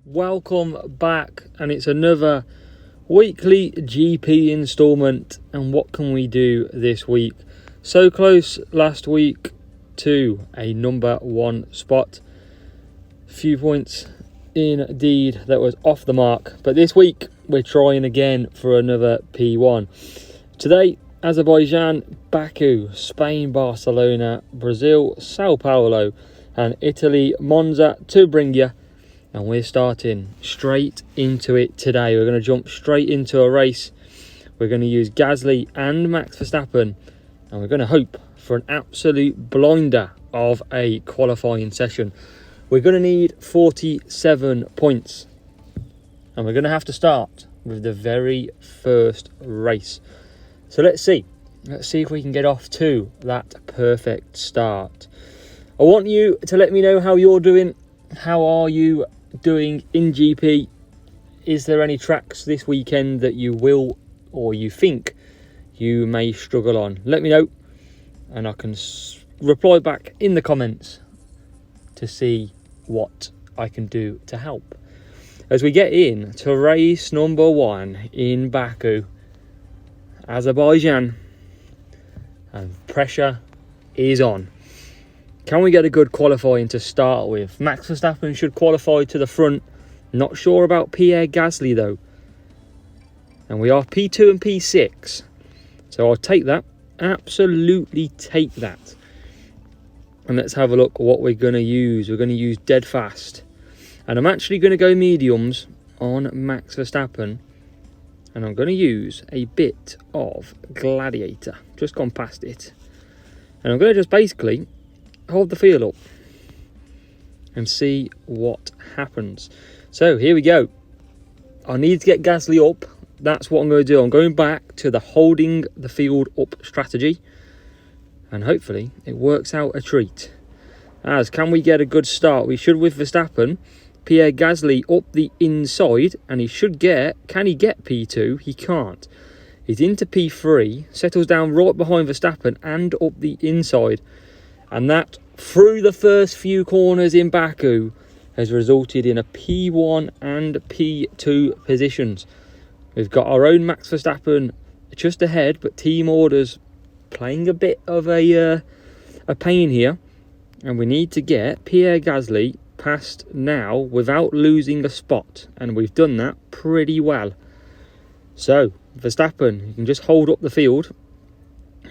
Welcome back, and it's another weekly GP installment. And what can we do this week? So close last week to a number one spot. Few points indeed that was off the mark, but this week we're trying again for another P1. Today, Azerbaijan, Baku, Spain, Barcelona, Brazil, Sao Paulo, and Italy, Monza to bring you. And we're starting straight into it today. We're going to jump straight into a race. We're going to use Gasly and Max Verstappen. And we're going to hope for an absolute blinder of a qualifying session. We're going to need 47 points. And we're going to have to start with the very first race. So let's see. Let's see if we can get off to that perfect start. I want you to let me know how you're doing. How are you doing in GP? Is there any tracks this weekend that you will or you think you may struggle on? Let me know and I can reply back in the comments to see what I can do to help. As we get in to race number 1 in Baku, Azerbaijan, and pressure is on. Can we get a good qualifying to start with? Max Verstappen should qualify to the front. Not sure about Pierre Gasly though. And we are P2 and P6. So I'll take that. Absolutely take that. And let's have a look at what we're going to use. We're going to use dead fast. And I'm actually going to go mediums on Max Verstappen. And I'm going to use a bit of Gladiator. Just gone past it. And I'm going to just basically hold the field up and see what happens. So here we go. I need to get Gasly up. That's what I'm going to do. I'm going back to the holding the field up strategy, and hopefully it works out a treat. As can we get a good start? We should with Verstappen. Pierre Gasly up the inside, and he should get, can he get P2? He can't. He's into P3, settles down right behind Verstappen and up the inside. And that, through the first few corners in Baku, has resulted in a P1 and P2 positions. We've got our own Max Verstappen just ahead, but team orders playing a bit of a pain here. And we need to get Pierre Gasly past now without losing a spot. And we've done that pretty well. So, Verstappen, you can just hold up the field.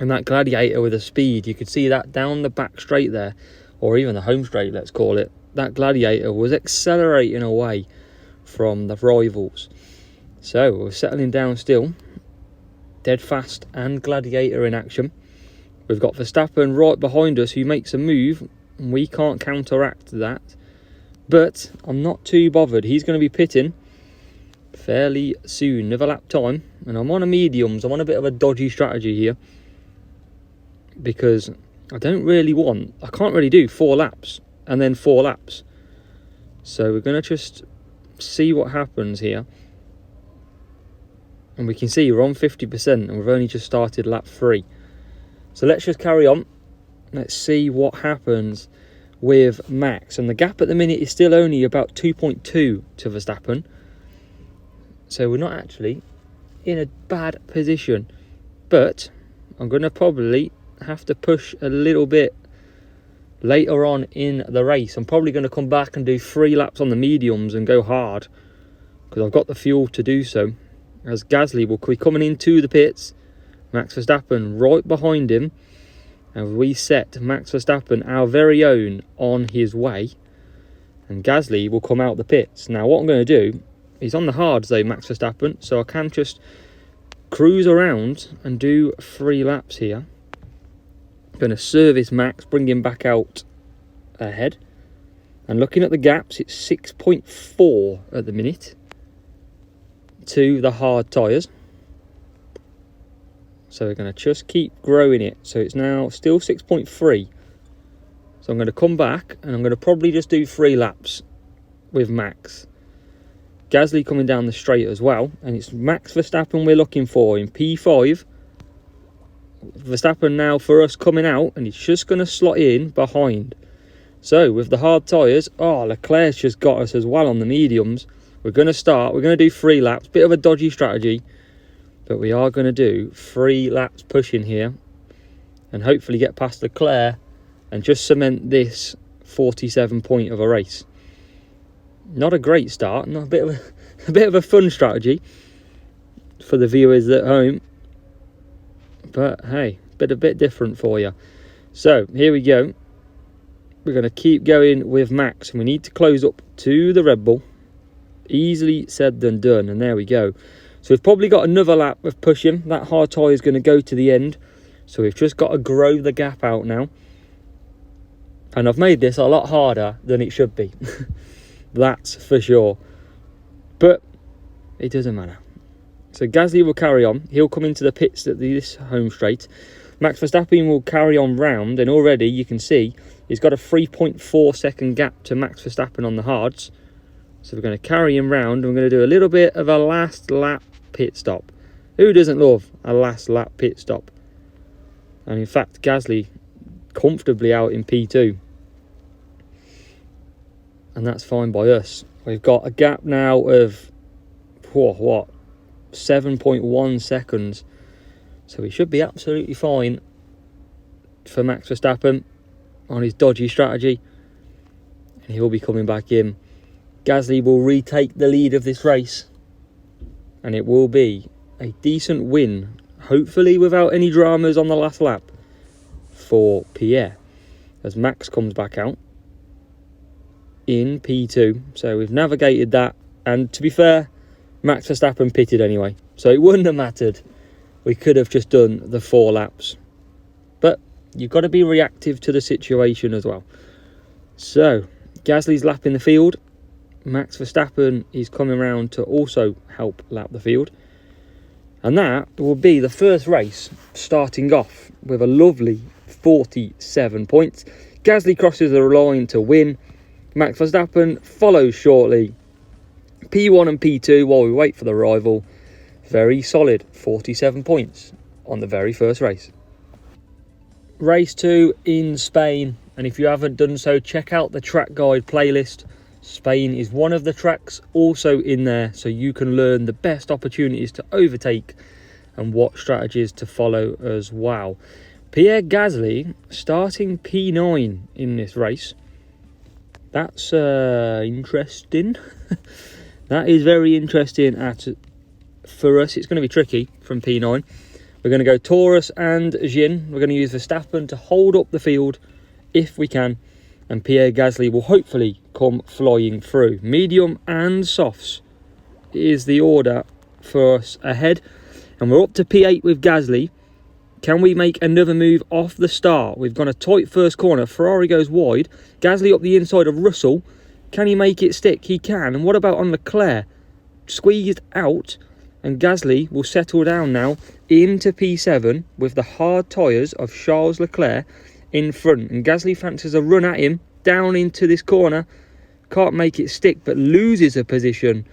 And that Gladiator with a speed, you could see that down the back straight there, or even the home straight, let's call it. That Gladiator was accelerating away from the rivals. So we're settling down still. Dead fast and Gladiator in action. We've got Verstappen right behind us who makes a move, and we can't counteract that. But I'm not too bothered. He's going to be pitting fairly soon, another lap time. And I'm on a mediums. I'm on a bit of a dodgy strategy here, because I can't really do 4 laps and then 4 laps. So we're going to just see what happens here. And we can see we're on 50% and we've only just started lap 3. So let's just carry on. Let's see what happens with Max. And the gap at the minute is still only about 2.2 to Verstappen. So we're not actually in a bad position. But I'm going to probably have to push a little bit later on in the race. I'm probably going to come back and do 3 laps on the mediums and go hard, because I've got the fuel to do so. As Gasly will be coming into the pits, Max Verstappen right behind him, and we set Max Verstappen, our very own, on his way, and Gasly will come out the pits. Now what I'm going to do, he's on the hards though, Max Verstappen, so I can just cruise around and do 3 laps here. Going to service Max, bring him back out ahead. And looking at the gaps, it's 6.4 at the minute to the hard tyres. So we're going to just keep growing it. So it's now still 6.3. So I'm going to come back and I'm going to probably just do 3 laps with Max. Gasly coming down the straight as well. And it's Max Verstappen we're looking for in P5. Verstappen now for us coming out, and he's just going to slot in behind So with the hard tyres, Leclerc's just got us as well on the mediums. We're going to do 3 laps, bit of a dodgy strategy, but we are going to do 3 laps pushing here and hopefully get past Leclerc and just cement this 47 point of a race. Not a great start, not a bit of a fun strategy for the viewers at home, but hey, a bit different for you. So here we go. We're going to keep going with Max, and we need to close up to the Red Bull. Easily said than done, and there we go. So we've probably got another lap of pushing. That hard tyre is going to go to the end, so we've just got to grow the gap out now. And I've made this a lot harder than it should be. That's for sure. But it doesn't matter. So Gasly will carry on. He'll come into the pits at this home straight. Max Verstappen will carry on round, and already you can see he's got a 3.4 second gap to Max Verstappen on the hards. So we're going to carry him round, and we're going to do a little bit of a last lap pit stop. Who doesn't love a last lap pit stop? And in fact, Gasly comfortably out in P2. And that's fine by us. We've got a gap now of, 7.1 seconds. So we should be absolutely fine for Max Verstappen on his dodgy strategy. And he'll be coming back in. Gasly will retake the lead of this race. And it will be a decent win, hopefully without any dramas on the last lap, for Pierre, as Max comes back out in P2. So we've navigated that, and to be fair, Max Verstappen pitted anyway, so it wouldn't have mattered. We could have just done the 4 laps, but you've got to be reactive to the situation as well. So Gasly's lapping the field. Max Verstappen is coming around to also help lap the field. And that will be the first race starting off with a lovely 47 points. Gasly crosses the line to win. Max Verstappen follows shortly. P1 and P2 while we wait for the rival. Very solid 47 points on the very first race. Race 2 in Spain. And if you haven't done so, check out the track guide playlist. Spain is one of the tracks also in there, so you can learn the best opportunities to overtake and what strategies to follow as well. Pierre Gasly starting P9 in this race. That's interesting. That is very interesting. For us, it's going to be tricky from P9. We're going to go Taurus and Jin. We're going to use Verstappen to hold up the field if we can. And Pierre Gasly will hopefully come flying through. Medium and softs is the order for us ahead. And we're up to P8 with Gasly. Can we make another move off the start? We've got a tight first corner. Ferrari goes wide. Gasly up the inside of Russell. Can he make it stick? He can. And what about on Leclerc? Squeezed out. And Gasly will settle down now into P7 with the hard tyres of Charles Leclerc in front. And Gasly fancies a run at him down into this corner. Can't make it stick, but loses a position.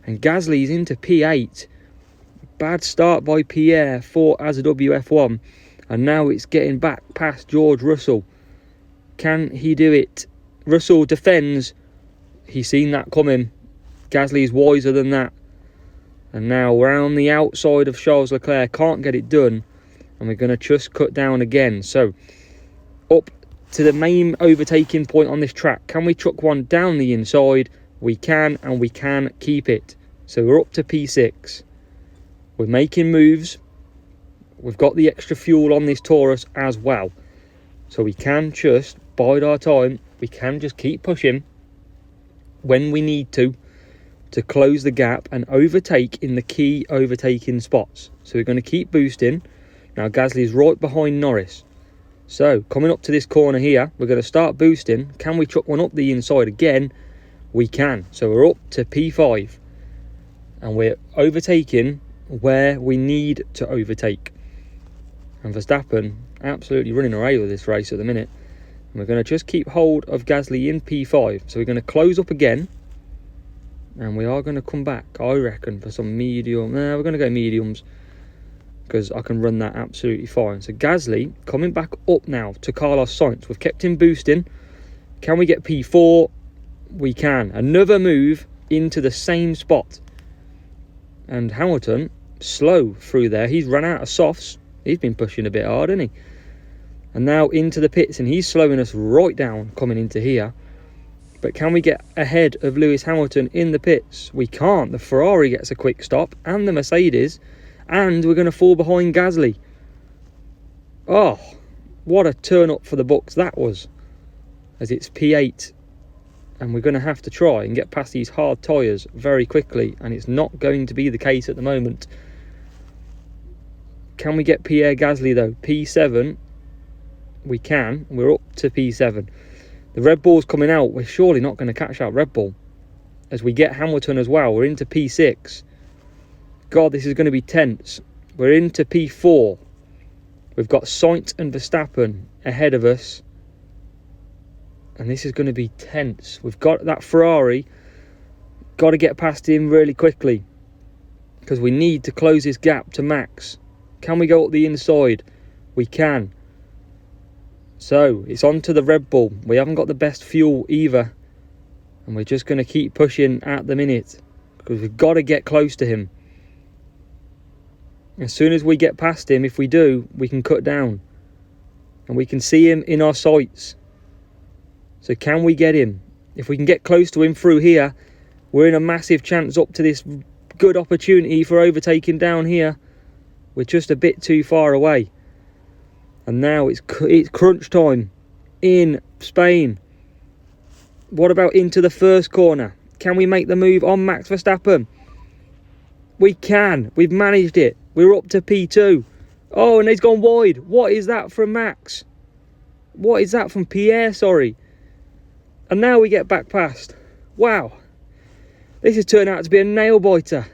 And Gasly's into P8. Bad start by Pierre for AZWF1. And now it's getting back past George Russell. Can he do it? Russell defends. He's seen that coming. Gasly's wiser than that. And now round the outside of Charles Leclerc. Can't get it done. And we're going to just cut down again. So up to the main overtaking point on this track. Can we chuck one down the inside? We can, and we can keep it. So we're up to P6. We're making moves. We've got the extra fuel on this Taurus as well. So we can just bide our time. We can just keep pushing when we need to close the gap and overtake in the key overtaking spots. So we're going to keep boosting. Now Gasly is right behind Norris. So coming up to this corner here, we're going to start boosting. Can we chuck one up the inside again? We can. So we're up to P5. And we're overtaking where we need to overtake. And Verstappen absolutely running away with this race at the minute. And we're going to just keep hold of Gasly in P5. So we're going to close up again. And we are going to come back, I reckon, for some medium. We're going to go mediums, because I can run that absolutely fine. So Gasly coming back up now to Carlos Sainz. We've kept him boosting. Can we get P4? We can. Another move into the same spot. And Hamilton, slow through there. He's run out of softs. He's been pushing a bit hard, hasn't he? And now into the pits, and he's slowing us right down coming into here. But can we get ahead of Lewis Hamilton in the pits? We can't. The Ferrari gets a quick stop, and the Mercedes, and we're going to fall behind Gasly. Oh, what a turn up for the books that was, as it's P8. And we're going to have to try and get past these hard tyres very quickly. And it's not going to be the case at the moment. Can we get Pierre Gasly though? P7. We can. We're up to P7. The Red Bull's coming out. We're surely not going to catch out Red Bull. As we get Hamilton as well. We're into P6. God, this is going to be tense. We're into P4. We've got Sainz and Verstappen ahead of us. And this is going to be tense. We've got that Ferrari. Got to get past him really quickly. Because we need to close this gap to Max. Can we go up the inside? We can. So, it's on to the Red Bull. We haven't got the best fuel either. And we're just going to keep pushing at the minute. Because we've got to get close to him. As soon as we get past him, if we do, we can cut down. And we can see him in our sights. So can we get him? If we can get close to him through here, we're in a massive chance up to this good opportunity for overtaking down here. We're just a bit too far away. And now it's crunch time in Spain. What about into the first corner? Can we make the move on Max Verstappen? We can. We've managed it. We're up to P2. Oh, and he's gone wide. What is that from Max? What is that from Pierre, sorry? And now we get back past. Wow. This has turned out to be a nail biter.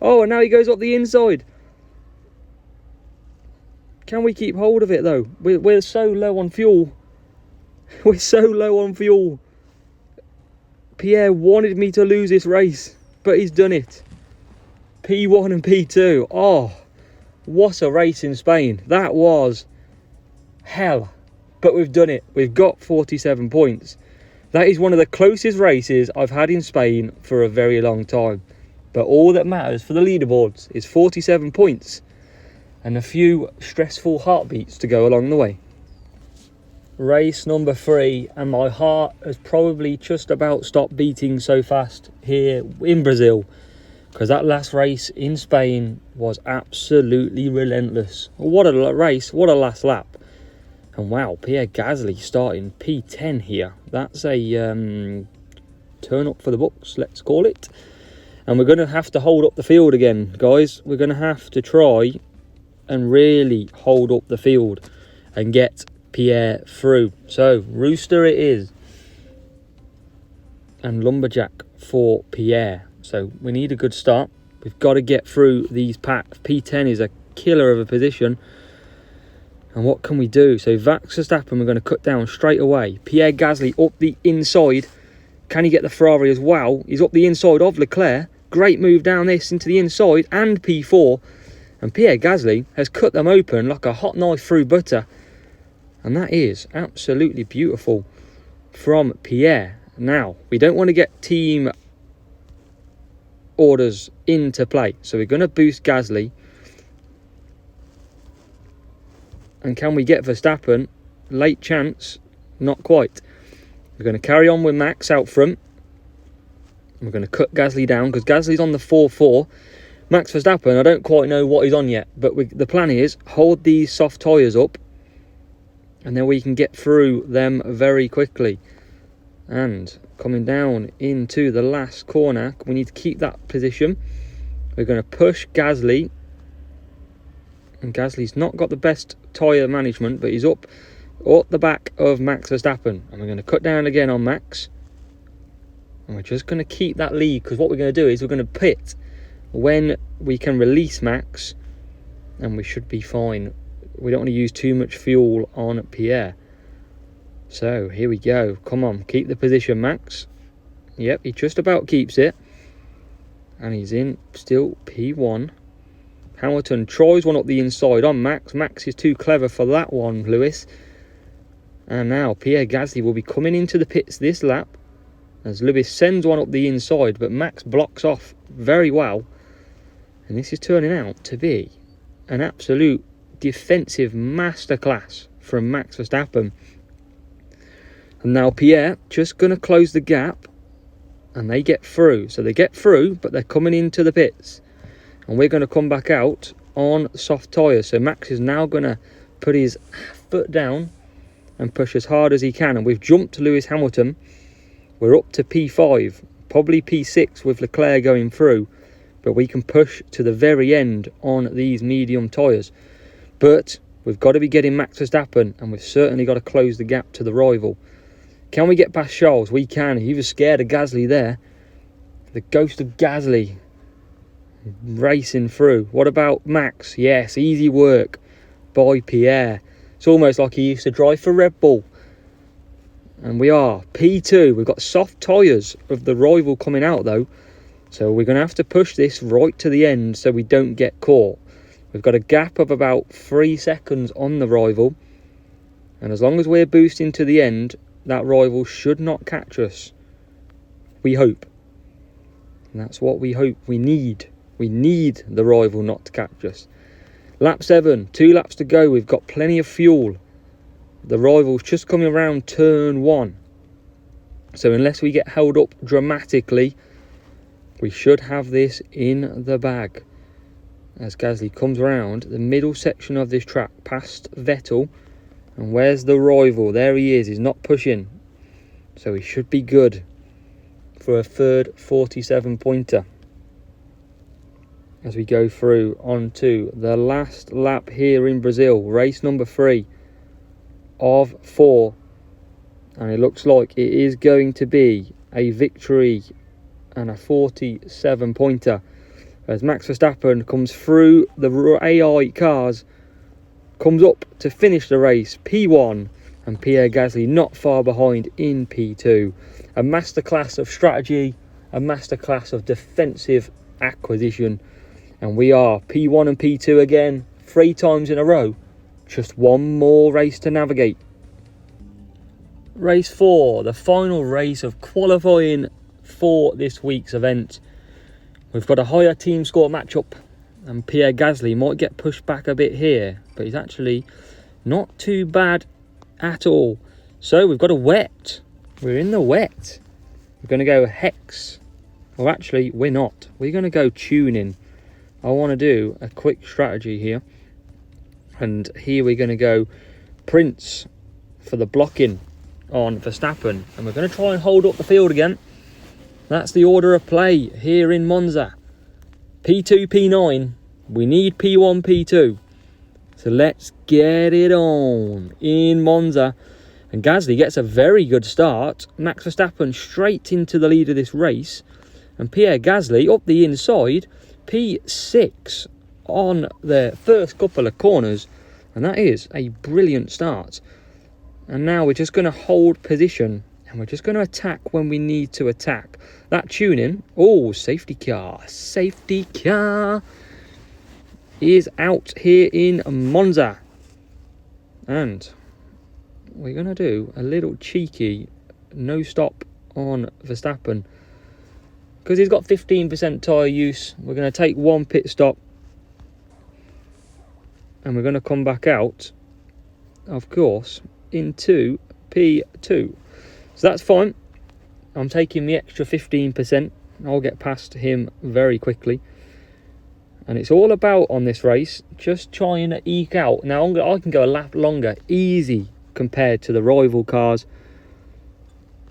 Oh, and now he goes up the inside. Can we keep hold of it though? We're so low on fuel. We're so low on fuel. Pierre wanted me to lose this race, but he's done it. P1 and P2. Oh, what a race in Spain. That was hell. But we've done it. We've got 47 points. That is one of the closest races I've had in Spain for a very long time. But all that matters for the leaderboards is 47 points and a few stressful heartbeats to go along the way. Race number 3, and my heart has probably just about stopped beating so fast here in Brazil, because that last race in Spain was absolutely relentless. What a race, what a last lap. And wow, Pierre Gasly starting P10 here. That's a turn up for the books, let's call it. And we're going to have to hold up the field again, guys. We're going to have to try and really hold up the field and get Pierre through. So, Rooster it is. And Lumberjack for Pierre. So, we need a good start. We've got to get through these packs. P10 is a killer of a position. And what can we do? So Max Verstappen we're going to cut down straight away. Pierre Gasly up the inside. Can he get the Ferrari as well? He's up the inside of Leclerc. Great move down this into the inside and P4. And Pierre Gasly has cut them open like a hot knife through butter. And that is absolutely beautiful from Pierre. Now, we don't want to get team orders into play. So we're going to boost Gasly. And can we get Verstappen? Late chance. Not quite. We're going to carry on with Max out front. We're going to cut Gasly down because Gasly's on the 4-4. Max Verstappen, I don't quite know what he's on yet. But the plan is hold these soft tyres up. And then we can get through them very quickly. And coming down into the last corner. We need to keep that position. We're going to push Gasly. And Gasly's not got the best tyre management, but he's up the back of Max Verstappen. And we're going to cut down again on Max. And we're just going to keep that lead, because what we're going to do is we're going to pit when we can release Max. And we should be fine. We don't want to use too much fuel on Pierre. So, here we go. Come on, keep the position, Max. Yep, he just about keeps it. And he's in still P1. Hamilton tries one up the inside on Max. Max is too clever for that one, Lewis. And now Pierre Gasly will be coming into the pits this lap as Lewis sends one up the inside, but Max blocks off very well. And this is turning out to be an absolute defensive masterclass from Max Verstappen. And now Pierre just going to close the gap, and they get through. So they get through, but they're coming into the pits. And we're going to come back out on soft tyres. So Max is now going to put his foot down and push as hard as he can. And we've jumped Lewis Hamilton. We're up to P5, probably P6 with Leclerc going through. But we can push to the very end on these medium tyres. But we've got to be getting Max Verstappen, and we've certainly got to close the gap to the rival. Can we get past Charles? We can. He was scared of Gasly there. The ghost of Gasly racing through. What about Max? Yes, easy work by Pierre. It's almost like he used to drive for Red Bull. And we are P2. We've got soft tyres of the rival coming out though. So we're going to have to push this right to the end so we don't get caught. We've got a gap of about 3 seconds on the rival. And as long as we're boosting to the end, that rival should not catch us. We hope. And that's what we hope. We need the rival not to catch us. Lap 7, 2 laps to go. We've got plenty of fuel. The rival's just coming around turn 1. So unless we get held up dramatically, we should have this in the bag. As Gasly comes around the middle section of this track past Vettel. And where's the rival? There he is. He's not pushing. So he should be good for a third 47 pointer. As we go through onto the last lap here in Brazil. Race number 3 of 4. And it looks like it is going to be a victory and a 47 pointer. As Max Verstappen comes through the AI cars, comes up to finish the race P1, and Pierre Gasly not far behind in P2. A masterclass of strategy, a masterclass of defensive acquisition, and we are P1 and P2 again 3 times in a row. Just one more race to navigate. Race 4, the final race of qualifying for this week's event. We've got a higher team score matchup, and Pierre Gasly might get pushed back a bit here, but he's actually not too bad at all. So we've got a wet. We're in the wet. We're going to go hex. Or actually, we're not. We're going to go tuning. I want to do a quick strategy here. And here we're going to go Prince for the blocking on Verstappen. And we're going to try and hold up the field again. That's the order of play here in Monza. P2, P9. We need P1, P2. So let's get it on in Monza. And Gasly gets a very good start. Max Verstappen straight into the lead of this race. And Pierre Gasly up the inside. P6 on the first couple of corners. And that is a brilliant start. And now we're just going to hold position. And we're just going to attack when we need to attack. That tuning. Oh, safety car. Safety car is out here in Monza. And we're going to do a little cheeky no stop on Verstappen. Because he's got 15% tyre use. We're going to take one pit stop. And we're going to come back out, of course, into P2. So that's fine. I'm taking the extra 15%. I'll get past him very quickly. And it's all about, on this race, just trying to eke out. Now, I can go a lap longer, easy, compared to the rival cars.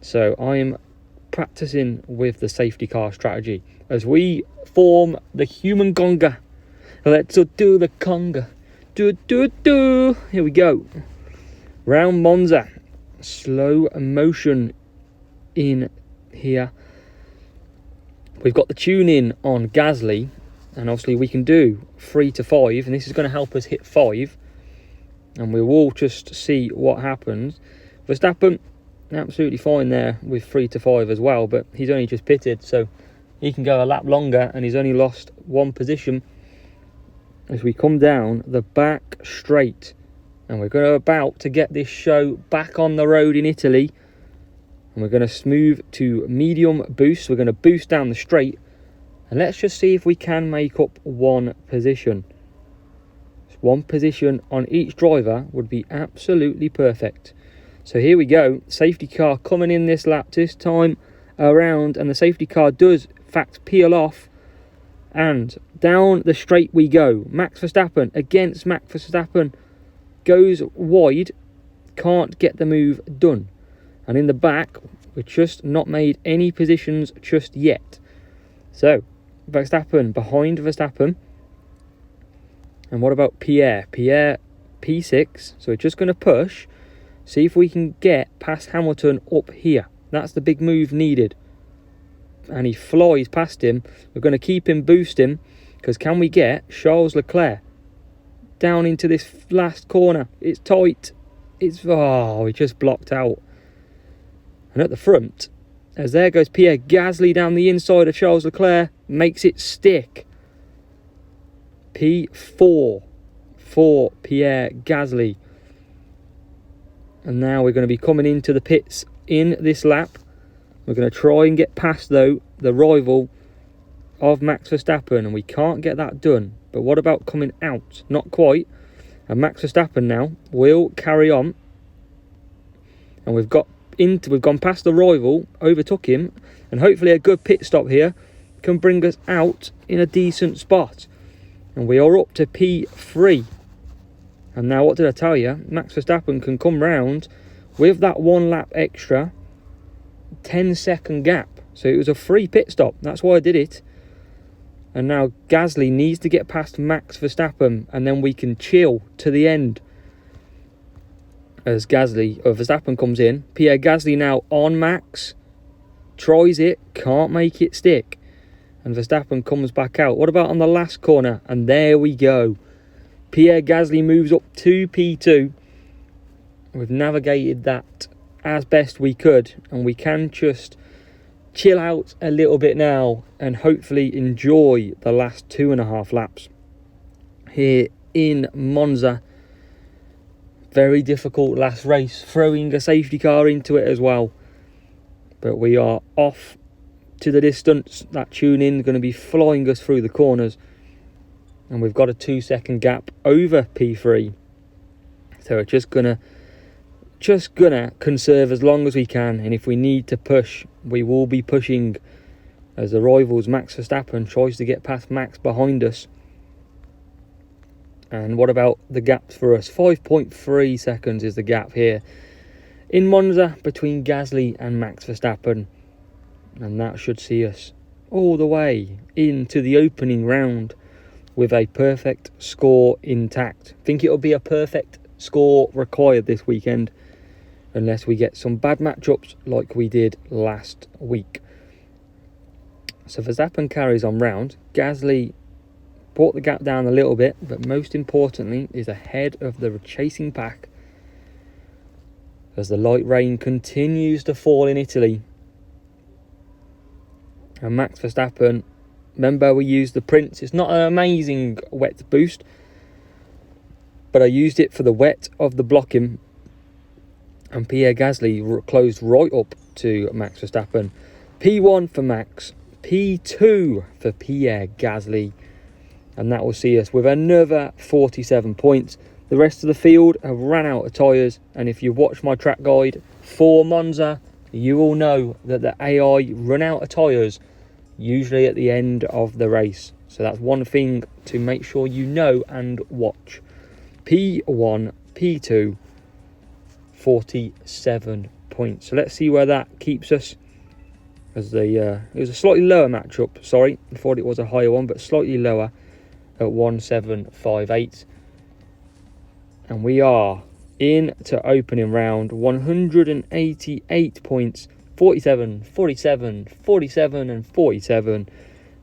So I'm practicing with the safety car strategy as we form the human conga. Let's do the conga. Do. Here we go. Round Monza. Slow motion in here. We've got the tune-in on Gasly. And obviously we can do 3 to 5. And this is going to help us hit 5. And we will just see what happens. Verstappen, absolutely fine there with 3 to 5 as well. But he's only just pitted. So he can go a lap longer. And he's only lost 1 position. As we come down the back straight. And we're about to get this show back on the road in Italy. And we're going to move to medium boost. We're going to boost down the straight. And let's just see if we can make up one position. One position on each driver would be absolutely perfect. So here we go. Safety car coming in this lap, this time around. And the safety car does, in fact, peel off. And down the straight we go. Max Verstappen against Max Verstappen. Goes wide. Can't get the move done. And in the back, we're just not made any positions just yet. So, Verstappen behind Verstappen. And what about Pierre? Pierre P6. So we're just going to push. See if we can get past Hamilton up here. That's the big move needed. And he flies past him. We're going to keep him boosting. Because can we get Charles Leclerc down into this last corner? It's tight. He just blocked out. And at the front, as there goes Pierre Gasly down the inside of Charles Leclerc. Makes it stick. P4 for Pierre Gasly. And now we're going to be coming into the pits in this lap. We're going to try and get past, though, the rival of Max Verstappen. And we can't get that done. But what about coming out? Not quite. And Max Verstappen now will carry on. And we've gone past the rival, overtook him. And hopefully a good pit stop here can bring us out in a decent spot. And we are up to P3. And now what did I tell you? Max Verstappen can come round with that 1 lap extra. 10-second gap. So it was a free pit stop. That's why I did it. And now Gasly needs to get past Max Verstappen. And then we can chill to the end. As Verstappen comes in. Pierre Gasly now on Max. Tries it. Can't make it stick. And Verstappen comes back out. What about on the last corner? And there we go. Pierre Gasly moves up to P2. We've navigated that as best we could. And we can just chill out a little bit now. And hopefully enjoy the last 2.5 laps. Here in Monza. Very difficult last race. Throwing a safety car into it as well. But we are off to the distance. That tune in is going to be flying us through the corners. And we've got a 2-second gap over P3. So we're just gonna conserve as long as we can. And if we need to push, we will be pushing. As the rivals Max Verstappen tries to get past Max behind us. And what about the gaps for us? 5.3 seconds is the gap here in Monza between Gasly and Max Verstappen. And that should see us all the way into the opening round with a perfect score intact. I think it'll be a perfect score required this weekend. Unless we get some bad matchups like we did last week. So Verstappen carries on round. Gasly brought the gap down a little bit. But most importantly is ahead of the chasing pack. As the light rain continues to fall in Italy. And Max Verstappen, remember we used the Prince. It's not an amazing wet boost. But I used it for the wet of the blocking. And Pierre Gasly closed right up to Max Verstappen. P1 for Max. P2 for Pierre Gasly. And that will see us with another 47 points. The rest of the field have ran out of tyres. And if you watch my track guide for Monza, you will know that the AI run out of tyres usually at the end of the race. So that's one thing to make sure you know and watch. P1, P2, 47 points. So let's see where that keeps us. As it was a slightly lower matchup. Sorry, I thought it was a higher one, but slightly lower at 1758. And we are into opening round. 188 points. 47, 47, 47 and 47.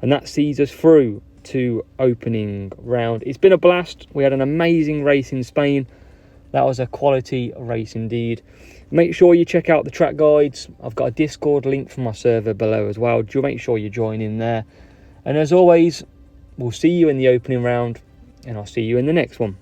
And that sees us through to opening round. It's been a blast. We had an amazing race in Spain. That was a quality race indeed. Make sure you check out the track guides. I've got a Discord link for my server below as well. Do make sure you join in there. And as always, we'll see you in the opening round. And I'll see you in the next one.